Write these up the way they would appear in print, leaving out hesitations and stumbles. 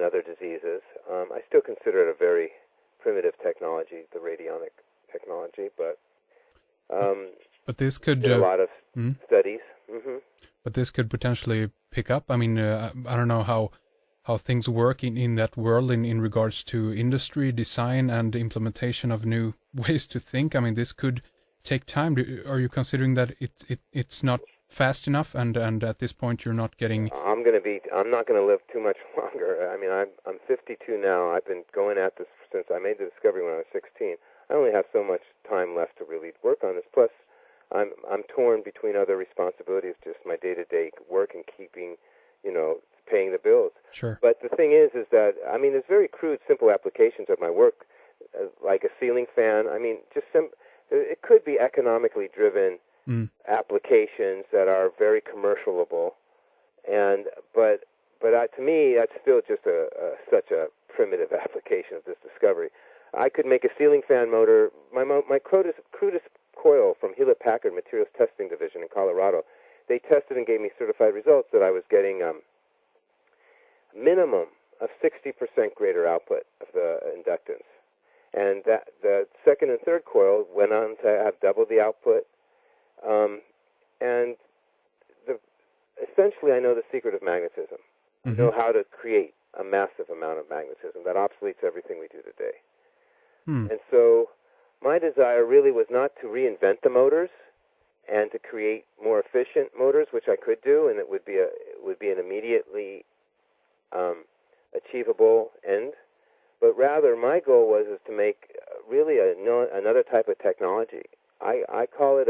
other diseases. I still consider it a very primitive technology, the radionic technology, but this could did a lot of studies. But this could potentially pick up. I mean, I don't know how things work in that world in regards to industry, design, and implementation of new ways to think. I mean, this could take time. Are you considering that it's not fast enough, and at this point you're not getting? I'm not going to live too much longer. I mean, I'm 52 now. I've been going at this since I made the discovery when I was 16. I only have so much time left to really work on this. Plus, I'm torn between other responsibilities, just my day-to-day work and keeping, paying the bills. Sure. But the thing is that, I mean, there's very crude, simple applications of my work, like a ceiling fan. I mean, it could be economically driven applications that are very commercialable, but to me, that's still just such a primitive application of this discovery. I could make a ceiling fan motor. My crudest coil from Hewlett-Packard Materials Testing Division in Colorado, they tested and gave me certified results that I was getting minimum of 60% greater output of the inductance. And that the second and third coil went on to have double the output. And essentially, I know the secret of magnetism. I know how to create a massive amount of magnetism that obsoletes everything we do today. And so my desire really was not to reinvent the motors and to create more efficient motors, which I could do, and it would be an immediately achievable end. But rather, my goal was to make really another type of technology. I call it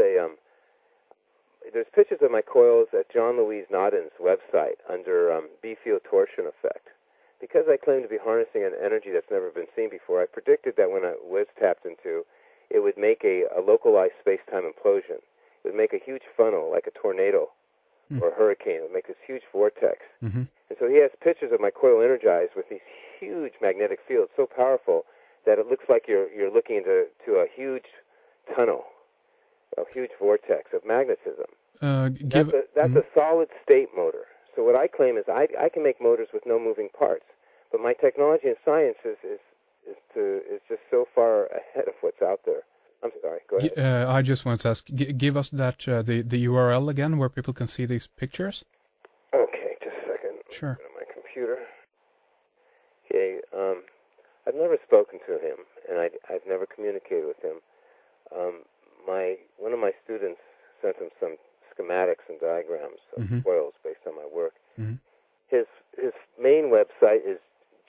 there's pictures of my coils at John Louise Nodden's website under B-field torsion effect. Because I claim to be harnessing an energy that's never been seen before, I predicted that when it was tapped into, it would make a localized space-time implosion. It would make a huge funnel, like a tornado or a hurricane. It would make this huge vortex. And so he has pictures of my coil energized with these huge magnetic fields, so powerful that it looks like you're looking into a huge tunnel, a huge vortex of magnetism. That's a solid-state motor. So what I claim is I can make motors with no moving parts, but my technology and science is just so far ahead of what's out there. I'm sorry, go ahead. I just want to ask, give us that the URL again where people can see these pictures. Okay, just a second. Sure. On my computer. Okay, I've never spoken to him, and I've never communicated with him. One of my students sent him some schematics and diagrams of coils based on my work. His main website is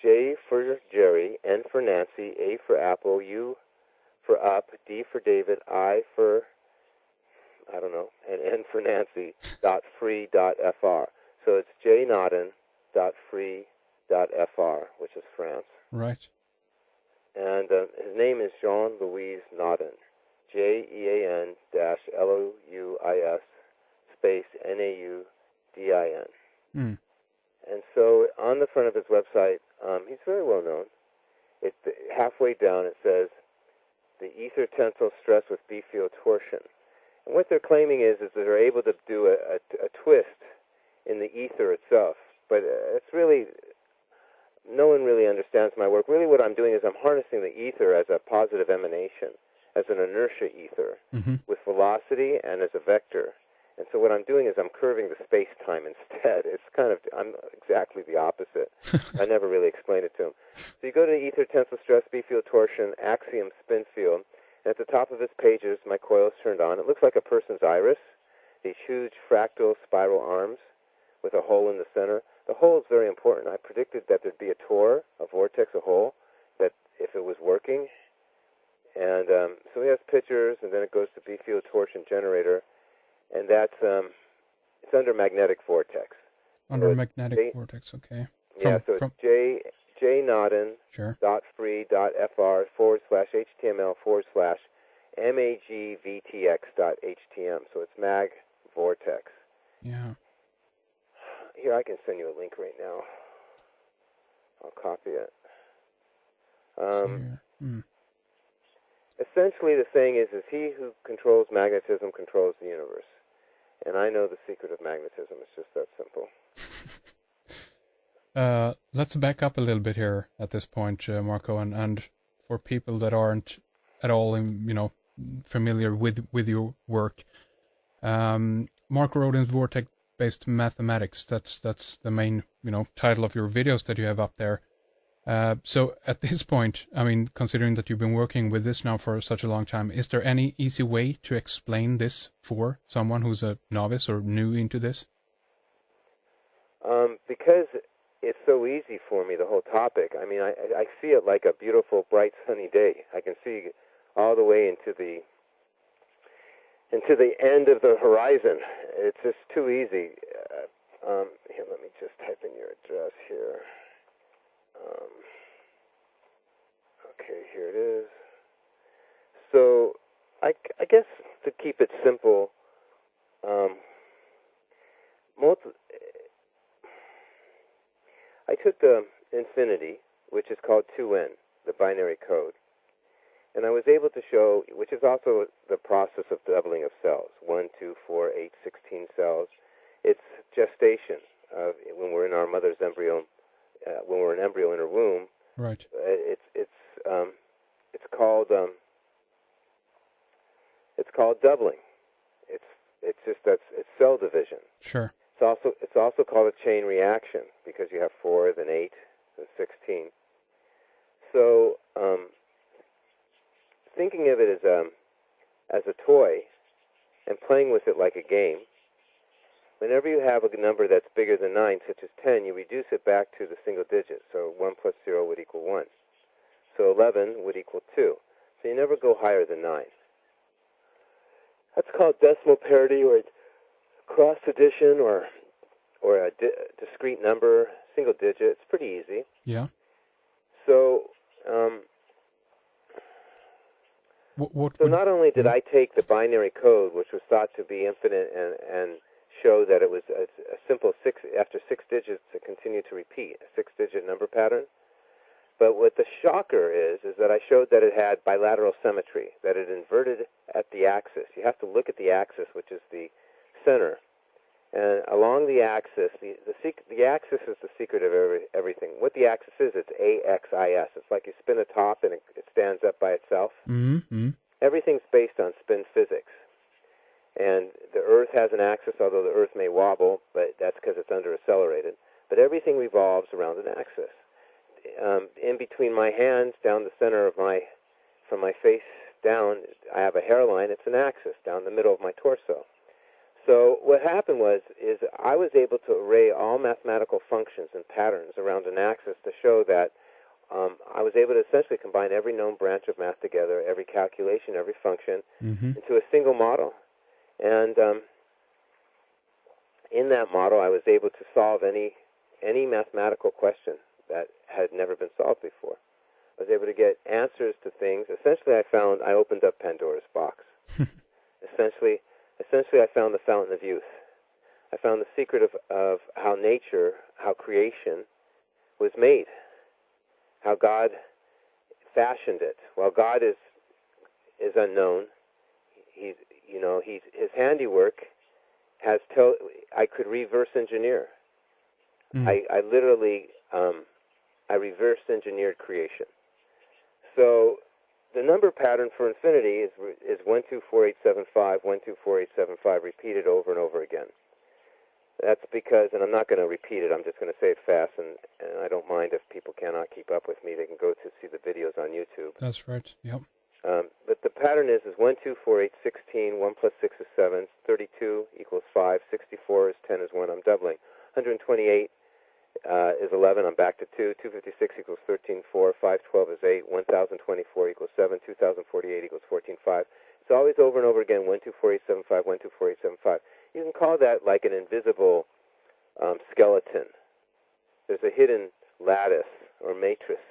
J for Jerry, N for Nancy, A for Apple, U for up, D for David, I for I don't know, and N for Nancy .free.fr. So it's jnodden.free.fr, which is France. Right. And his name is Jean-Louis Nodden, JEAN-LOUIS space NAUDIN. And so on the front of his website, he's very well known. Halfway down it says, the ether tensile stress with B-field torsion. And what they're claiming is that they're able to do a twist in the ether itself. But it's really, no one really understands my work. Really what I'm doing is I'm harnessing the ether as a positive emanation, as an inertia ether, with velocity and as a vector. And so what I'm doing is I'm curving the space-time instead. I'm exactly the opposite. I never really explained it to him. So you go to ether tensile stress, B-field torsion, axiom spin field, and at the top of this page is my coils turned on. It looks like a person's iris, these huge fractal spiral arms with a hole in the center. The hole is very important. I predicted that there'd be a tor, a vortex, a hole, that if it was working. And so he has pictures, and then it goes to B-field torsion generator. And that's it's under magnetic vortex. Under magnetic vortex, okay. It's jnodden.free.fr/HTML/magVTX.htm. So it's mag vortex. Yeah. Here, I can send you a link right now. I'll copy it. Essentially, the saying is he who controls magnetism controls the universe. And I know the secret of magnetism. It's just that simple. Let's back up a little bit here at this point, Marko, and for people that aren't at all, familiar with your work, Marko Rodin's vortex-based mathematics. That's the main, title of your videos that you have up there. So at this point, I mean, considering that you've been working with this now for such a long time, is there any easy way to explain this for someone who's a novice or new into this? Because it's so easy for me, the whole topic. I mean, I see it like a beautiful, bright, sunny day. I can see all the way into the end of the horizon. It's just too easy. Here, let me just type in your address here. Okay, here it is. So, I guess to keep it simple, I took the infinity, which is called 2N, the binary code, and I was able to show, which is also the process of doubling of cells, 1, 2, 4, 8, 16 cells. It's gestation when we're in our mother's embryo, when we're an embryo in her womb. Right. It's called doubling. It's cell division. Sure. It's also called a chain reaction because you have 4, then 8, then 16. So thinking of it as a toy and playing with it like a game, whenever you have a number that's bigger than 9, such as 10, you reduce it back to the single digit. So 1 plus 0 would equal 1. So 11 would equal 2. So you never go higher than 9. That's called decimal parity or cross addition or a discrete number, single digit. It's pretty easy. Yeah. So so not only did I take the binary code, which was thought to be infinite, and show that it was a simple after 6 digits it continued to repeat, a 6-digit number pattern, but what the shocker is that I showed that it had bilateral symmetry, that it inverted at the axis. You have to look at the axis, which is the center. And along the axis, the axis is the secret of everything. What the axis is, it's AXIS. It's like you spin a top and it stands up by itself. Mm-hmm. Everything's based on spin physics. And the Earth has an axis, although the Earth may wobble, but that's because it's under-accelerated. But everything revolves around an axis. In between my hands, down the center of from my face down, I have a hairline. It's an axis down the middle of my torso. So what happened is I was able to array all mathematical functions and patterns around an axis to show that I was able to essentially combine every known branch of math together, every calculation, every function, into a single model. And in that model, I was able to solve any mathematical question that had never been solved before. I was able to get answers to things. Essentially, I opened up Pandora's box. Essentially, I found the fountain of youth. I found the secret of how nature, how creation was made, how God fashioned it. While God is unknown, his handiwork has I could reverse engineer. I literally I reverse engineered creation. So the number pattern for infinity is 124875, 124875, repeated over and over again. That's because, and I'm not going to repeat it, I'm just going to say it fast, and I don't mind if people cannot keep up with me. They can go to see the videos on YouTube. That's right, yep. But the pattern is 1, 2, 4, 8, 16, 1 plus 6 is 7, 32 equals 5, 64 is 10 is 1, I'm doubling. 128 is 11, I'm back to 2, 256 equals 13, 4, 512 is 8, 1024 equals 7, 2048 equals 14, 5. It's always over and over again, 124875, 124875. You can call that like an invisible skeleton. There's a hidden lattice or matrix.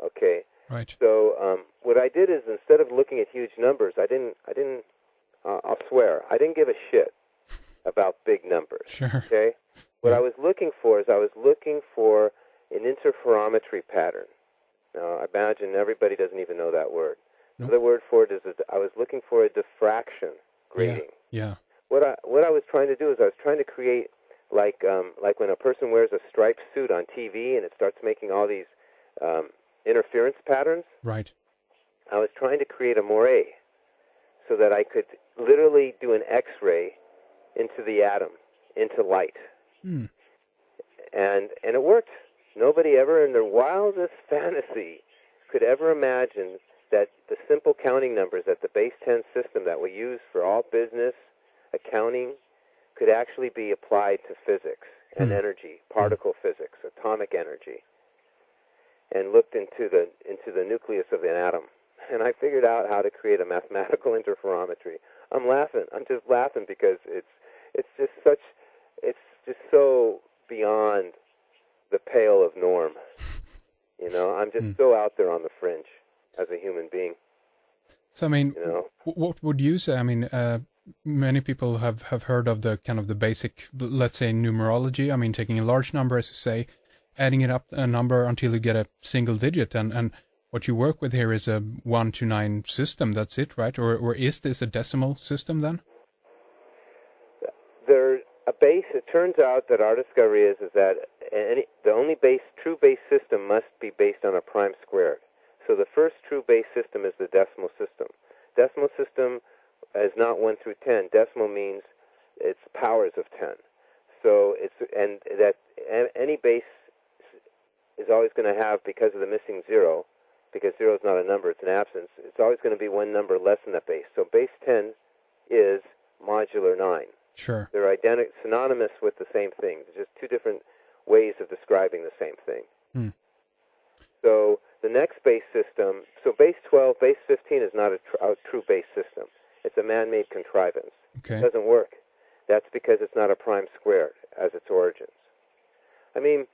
Okay. Right. So what I did is, instead of looking at huge numbers, I'll swear, I didn't give a shit about big numbers. Sure. Okay. What I was looking for is an interferometry pattern. Now, I imagine everybody doesn't even know that word. Nope. The word for it is I was looking for a diffraction grating. Yeah. What I was trying to do is I was trying to create like when a person wears a striped suit on TV and it starts making all these interference patterns. Right. I was trying to create a moire so that I could literally do an X-ray into the atom, into light. Mm. And it worked. Nobody ever in their wildest fantasy could ever imagine that the simple counting numbers at the base 10 system that we use for all business, accounting, could actually be applied to physics and energy, particle physics, atomic energy, and looked into the nucleus of an atom. And I figured out how to create a mathematical interferometry. I'm laughing. I'm just laughing because it's just so beyond the pale of norm. You know, I'm just so out there on the fringe as a human being. So, I mean, you know? What would you say? I mean, many people have heard of the kind of the basic, let's say, numerology. I mean, taking a large number, as you say, adding it up a number until you get a single digit. And what you work with here is a 1 to 9 system. That's it, right? Or is this a decimal system then? There's a base. It turns out that our discovery is that the only true base system must be based on a prime squared. So the first true base system is the decimal system. Decimal system is not 1 through 10. Decimal means it's powers of 10. So any base is always going to have, because of the missing zero, because zero is not a number, it's an absence, it's always going to be one number less than that base. So base 10 is modular 9. Sure. They're synonymous with the same thing. There's just two different ways of describing the same thing. So the next base system, so base 12, base 15 is not a true base system. It's a man-made contrivance. Okay. It doesn't work. That's because it's not a prime squared as its origins. I mean,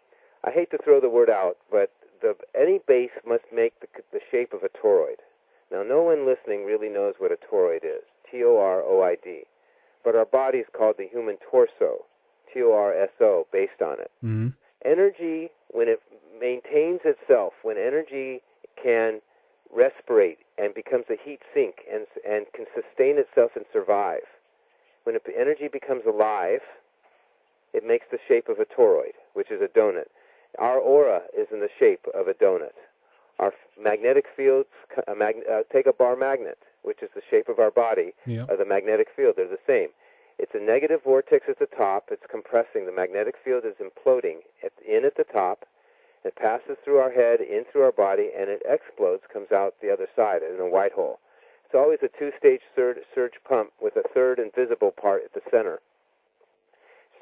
I hate to throw the word out, but any base must make the shape of a toroid. Now, no one listening really knows what a toroid is, T-O-R-O-I-D. But our body is called the human torso, T-O-R-S-O, based on it. Mm-hmm. Energy, when it maintains itself, when energy can respirate and becomes a heat sink and can sustain itself and survive, when energy becomes alive, it makes the shape of a toroid, which is a donut. Our aura is in the shape of a donut. Our magnetic fields, take a bar magnet, which is the shape of our body, of the magnetic field. They're the same. It's a negative vortex at the top. It's compressing. The magnetic field is imploding at the top. It passes through our head, in through our body, and it explodes, comes out the other side in a white hole. It's always a two-stage surge pump with a third invisible part at the center.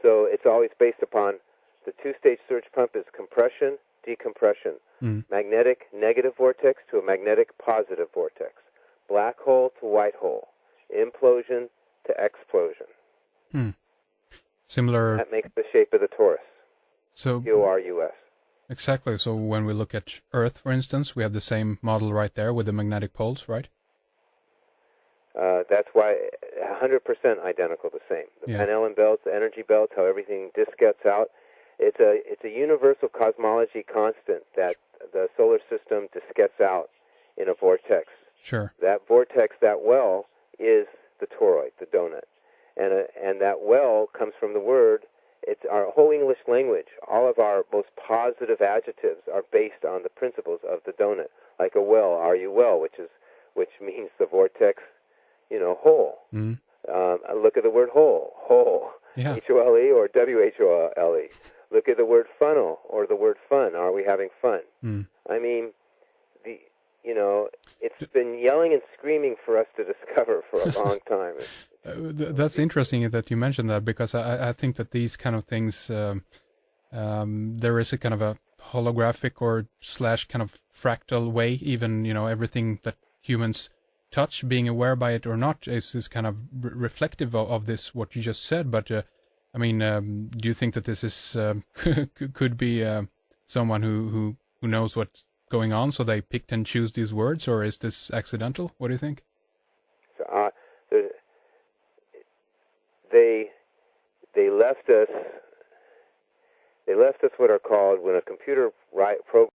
So it's always based upon the two-stage surge pump is compression, decompression, magnetic negative vortex to a magnetic positive vortex, black hole to white hole, implosion to explosion. Similar. That makes the shape of the torus. So Torus. Exactly. So when we look at Earth, for instance, we have the same model right there with the magnetic poles, right? That's why 100% identical, the same. The Van Allen belts, the energy belts, how everything diskettes out. It's a universal cosmology constant that the solar system diskettes out in a vortex. Sure. That vortex, that well, is the toroid, the donut. And that well comes from the word, it's our whole English language. All of our most positive adjectives are based on the principles of the donut. Like a well, are you well, which means the vortex, whole. Look at the word whole, H-O-L-E or W-H-O-L-E. Look at the word funnel or the word fun. Are we having fun? I mean, it's been yelling and screaming for us to discover for a long time. That's interesting that you mentioned that, because I think that these kind of things, there is a kind of a holographic or / kind of fractal way, even, everything that humans touch, being aware by it or not, is kind of reflective of this, what you just said. But, I mean, do you think that this is could be someone who knows what's going on, so they picked and choose these words, or is this accidental? What do you think? They left us what are called, when a computer program